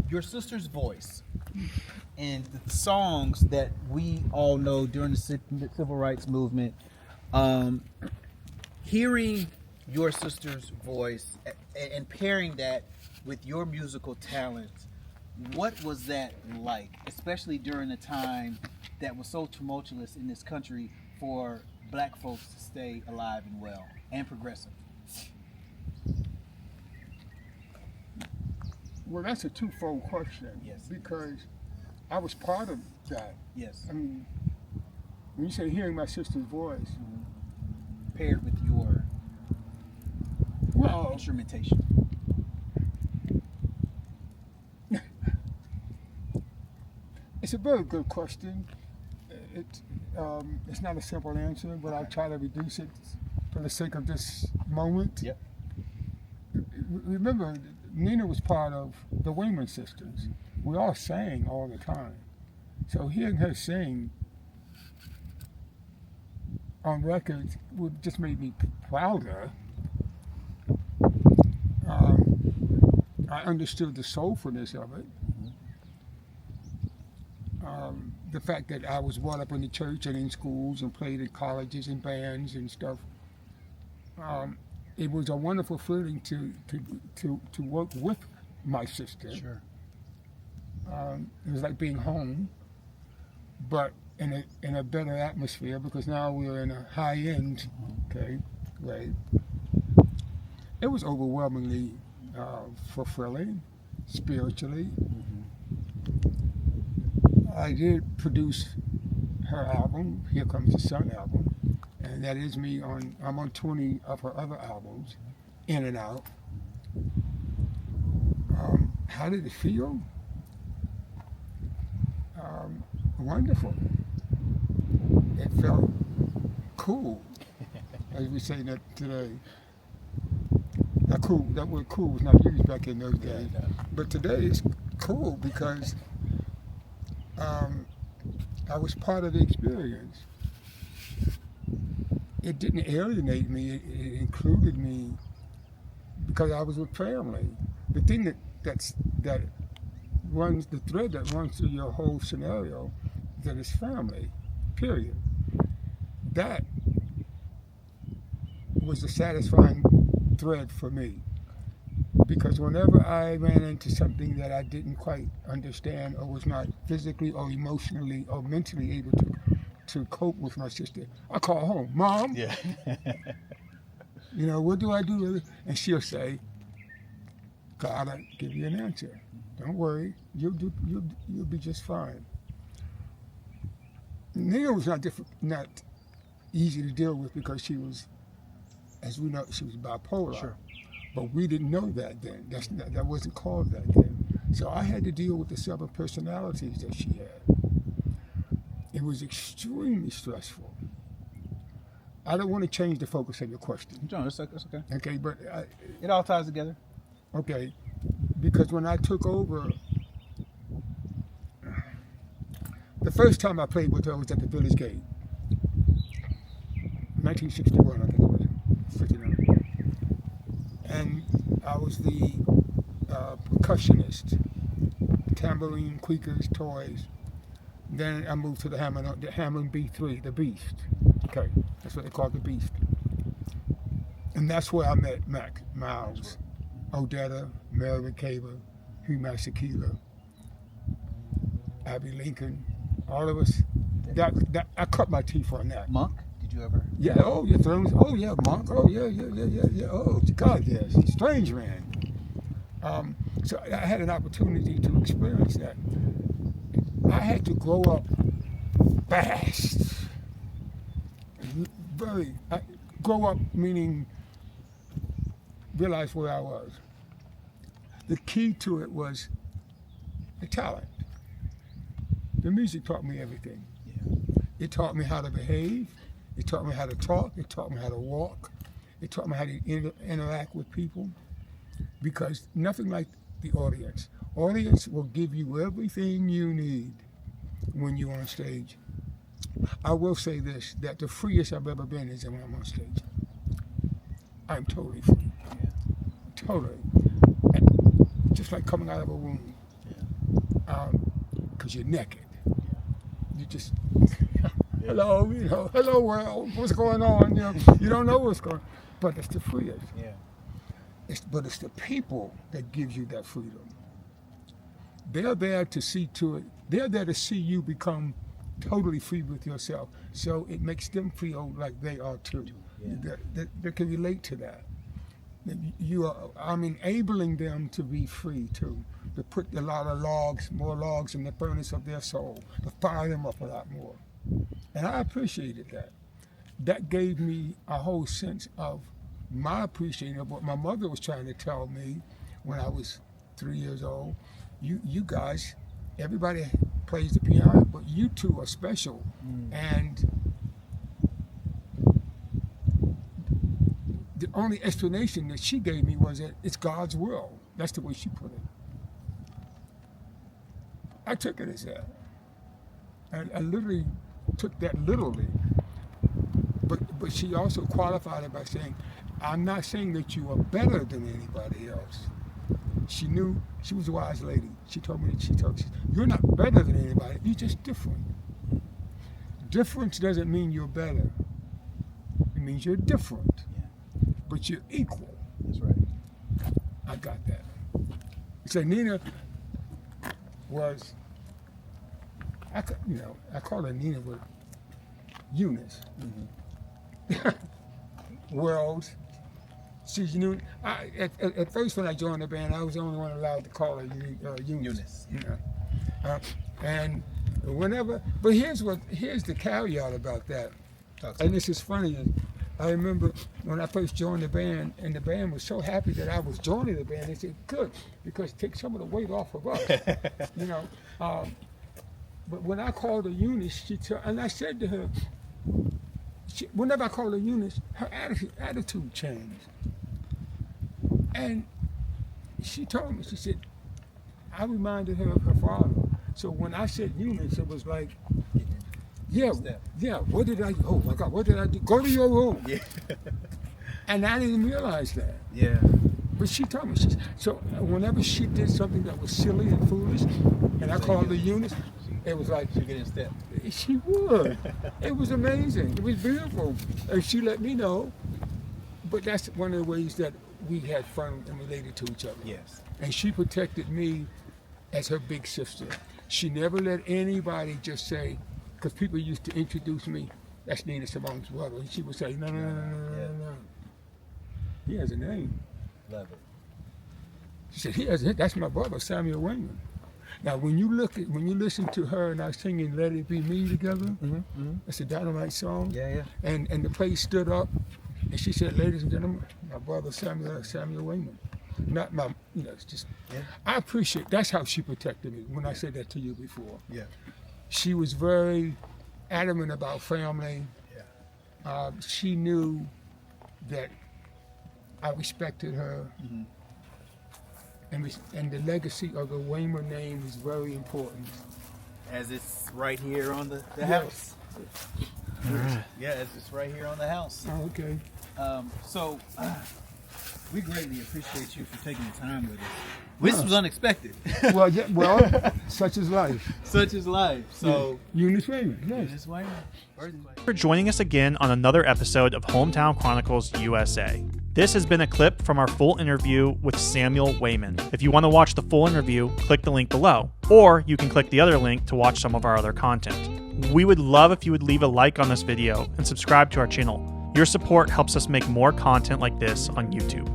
your sister's voice and the songs that we all know during the civil rights movement, hearing your sister's voice and pairing that with your musical talents, what was that like, especially during a time that was so tumultuous in this country for black folks to stay alive and well and progressive? Well, that's a twofold question. Yes. Because I was part of that. Yes. I mean, when you say hearing my sister's voice, Paired with your well, instrumentation. it's a very good question. It's not a simple answer, but I'll try to reduce it for the sake of this moment. Yep. Remember, Nina was part of the Waymon sisters. We all sang all the time. So hearing her sing on records would just made me prouder. I understood the soulfulness of it. The fact that I was brought up in the church and in schools and played in colleges and bands and stuff. It was a wonderful feeling to work with my sister. Sure. It was like being home, but in a better atmosphere, because now we're in a high end, way. It was overwhelmingly fulfilling, spiritually. I did produce her album, Here Comes the Sun album, and that is me I'm on 20 of her other albums, in and out. How did it feel? Wonderful. It felt cool, as we say that today. That word cool was not used back in those days. But today it's cool because I was part of the experience. It didn't alienate me, it included me because I was with family. The thing that runs, the thread that runs through your whole scenario, that is family, period. That was the satisfying thread for me. Because whenever I ran into something that I didn't quite understand or was not physically or emotionally or mentally able to cope with my sister, I call home, Mom, Yeah. you know, what do I do? And she'll say, God, I'll give you an answer. Don't worry, you'll be just fine. Nina was not easy to deal with because she was, as we know, she was bipolar. Sure. But we didn't know that then. That wasn't called that then. So I had to deal with the 7 personalities that she had. It was extremely stressful. I don't want to change the focus of your question. John, that's okay. Okay, but It all ties together. okay, because when I took over, the first time I played with her was at the Village Gate, 1961, I think it was, 59. And I was the percussionist, tambourine, tweakers, toys. Then I moved to the Hammond B3, the Beast. Okay, that's what they call the Beast. And that's where I met Mac, Miles, Odetta, Mary McCabe, Hugh Masekela, Abby Lincoln, all of us. That I cut my teeth on that. Monk, did you ever? Yeah, oh, yeah, Thrones. Oh, yeah, Monk. Oh, yeah. Oh, God, yes. Strange man. So I had an opportunity to experience that. I had to grow up fast. Grow up meaning realize where I was. The key to it was the talent. The music taught me everything. Yeah. It taught me how to behave. It taught me how to talk. It taught me how to walk. It taught me how to interact with people. Because nothing like the audience. Audience will give you everything you need when you're on stage. I will say this, that the freest I've ever been is when I'm on stage. I'm totally free. Yeah. Totally. Just like coming out of a womb. Yeah. because you're naked. You just, hello, hello world, what's going on? You don't know what's going on. But it's the freedom. Yeah. But it's the people that gives you that freedom. They're there to see to it. They're there to see you become totally free with yourself. So it makes them feel like they are too. Yeah. They can relate to that. I'm enabling them to be free too. To put a lot of more logs in the furnace of their soul, to fire them up a lot more. And I appreciated that. That gave me a whole sense of my appreciation of what my mother was trying to tell me when I was 3 years old. You guys, everybody plays the piano, but you two are special. And the only explanation that she gave me was that it's God's will. That's the way she put it. I took it as that. I literally took that literally. But she also qualified it by saying, I'm not saying that you are better than anybody else. She knew, she was a wise lady. She told me, you're not better than anybody, you're just different. Difference doesn't mean you're better. It means you're different. Yeah. But you're equal. That's right. I got that. So Nina was, I call her Nina, but Eunice. World. She knew. At first, when I joined the band, I was the only one allowed to call her Eunice. And whenever, but here's the caveat about that. And this is funny. I remember when I first joined the band, and the band was so happy that I was joining the band. They said, "Good, because take some of the weight off of us." But when I called her Eunice, and I said to her, whenever I called her Eunice, her attitude changed. And she told me, she said, I reminded her of her father. So when I said Eunice, it was like, what did I do? Oh my God, what did I do? Go to your room. Yeah. And I didn't realize that. Yeah. But she told me, so whenever she did something that was silly and foolish, and I called her Eunice, it was like, she get in step. She would. It was amazing. It was beautiful. And she let me know. But that's one of the ways that we had fun and related to each other. Yes. And she protected me as her big sister. She never let anybody just say, because people used to introduce me, that's Nina Simone's brother. And she would say, no. He has a name. Love it. She said, that's my brother, Samuel Waymon. Now, when you listen to her and I singing "Let It Be Me" together, it's a Dynamite song. Yeah. And the place stood up, and she said, "Ladies and gentlemen, my brother Samuel Waymon." Not my, it's just. Yeah. I appreciate. That's how she protected me. When I said that to you before. Yeah. She was very adamant about family. Yeah. She knew that I respected her. Mm-hmm. And the legacy of the Waymon name is very important. As it's right here on the house. All right. Yeah, as it's right here on the house. Oh, okay. So we greatly appreciate you for taking the time with us. This was unexpected. well, such is life. Such is life. So Eunice Waymon. Yes. Eunice Waymon. For joining us again on another episode of Hometown Chronicles USA. This has been a clip from our full interview with Samuel Waymon. If you want to watch the full interview, click the link below, or you can click the other link to watch some of our other content. We would love if you would leave a like on this video and subscribe to our channel. Your support helps us make more content like this on YouTube.